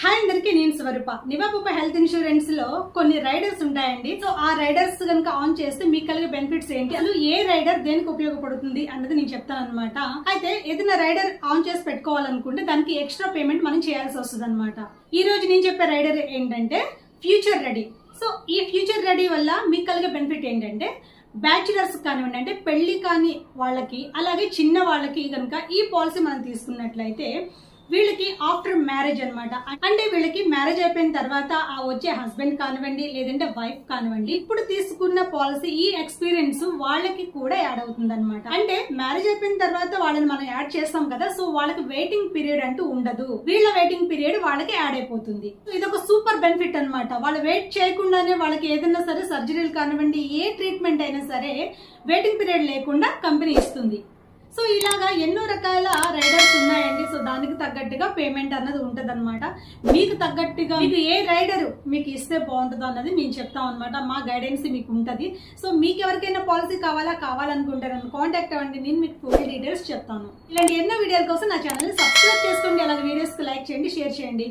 Hi అందరికి నేను స్వరూప నివాబూప health insurance లో కొన్ని రైడర్స్ ఉంటాయండి. సో ఆ రైడర్స్ కనుక ఆన్ చేస్తే మీకు కలిగే బెనిఫిట్స్ ఏంటి, అసలు ఏ రైడర్ దేనికి ఉపయోగపడుతుంది అన్నది నేను చెప్తాను అనమాట. అయితే ఏదైనా రైడర్ ఆన్ చేసి పెట్టుకోవాలనుకుంటే దానికి ఎక్స్ట్రా పేమెంట్ మనం చేయాల్సి వస్తుంది అనమాట. ఈ రోజు నేను చెప్పే రైడర్ ఏంటంటే ఫ్యూచర్ రెడీ. సో ఈ ఫ్యూచర్ రెడీ వల్ల మీకు కలిగే బెనిఫిట్ ఏంటంటే బ్యాచులర్స్ కానివ్వండి, అంటే పెళ్లి కాని వాళ్ళకి అలాగే చిన్న వాళ్ళకి కనుక ఈ పాలసీ మనం తీసుకున్నట్లయితే వీళ్ళకి ఆఫ్టర్ మ్యారేజ్ అనమాట. అంటే వీళ్ళకి మ్యారేజ్ అయిపోయిన తర్వాత ఆ వచ్చే హస్బెండ్ కానివ్వండి లేదంటే వైఫ్ కానివ్వండి, ఇప్పుడు తీసుకున్న పాలసీ ఈ ఎక్స్పీరియన్స్ వాళ్ళకి కూడా యాడ్ అవుతుంది అనమాట. అంటే మ్యారేజ్ అయిపోయిన తర్వాత వాళ్ళని మనం యాడ్ చేస్తాం కదా, సో వాళ్ళకి వెయిటింగ్ పీరియడ్ అంటూ ఉండదు. వీళ్ళ వెయిటింగ్ పీరియడ్ వాళ్ళకి యాడ్ అయిపోతుంది. ఇది ఒక సూపర్ బెనిఫిట్ అనమాట. వాళ్ళు వెయిట్ చేయకుండానే వాళ్ళకి ఏదైనా సరే సర్జరీలు కానివ్వండి, ఏ ట్రీట్మెంట్ అయినా సరే వెయిటింగ్ పీరియడ్ లేకుండా కంపెనీ ఇస్తుంది. సో ఇలాగా ఎన్నో రకాల రైడర్స్ ఉన్నాయండి. సో దానికి తగ్గట్టుగా పేమెంట్ అన్నది ఉంటది అనమాట. మీకు తగ్గట్టుగా మీకు ఏ రైడర్ మీకు ఇస్తే బాగుంటుందో అన్నది మేము చెప్తాం అనమాట. మా గైడెన్స్ మీకు ఉంటది. సో మీకు ఎవరికైనా పాలసీ కావాలనుకుంటే నన్ను కాంటాక్ట్ అవ్వండి, నేను మీకు ఫుల్ డీటెయిల్స్ చెప్తాను. ఇలాంటి ఎన్నో వీడియోల కోసం నా ఛానల్ ని సబ్స్క్రైబ్ చేసుకోండి, అలాగే వీడియోస్ కి లైక్ చేయండి, షేర్ చేయండి.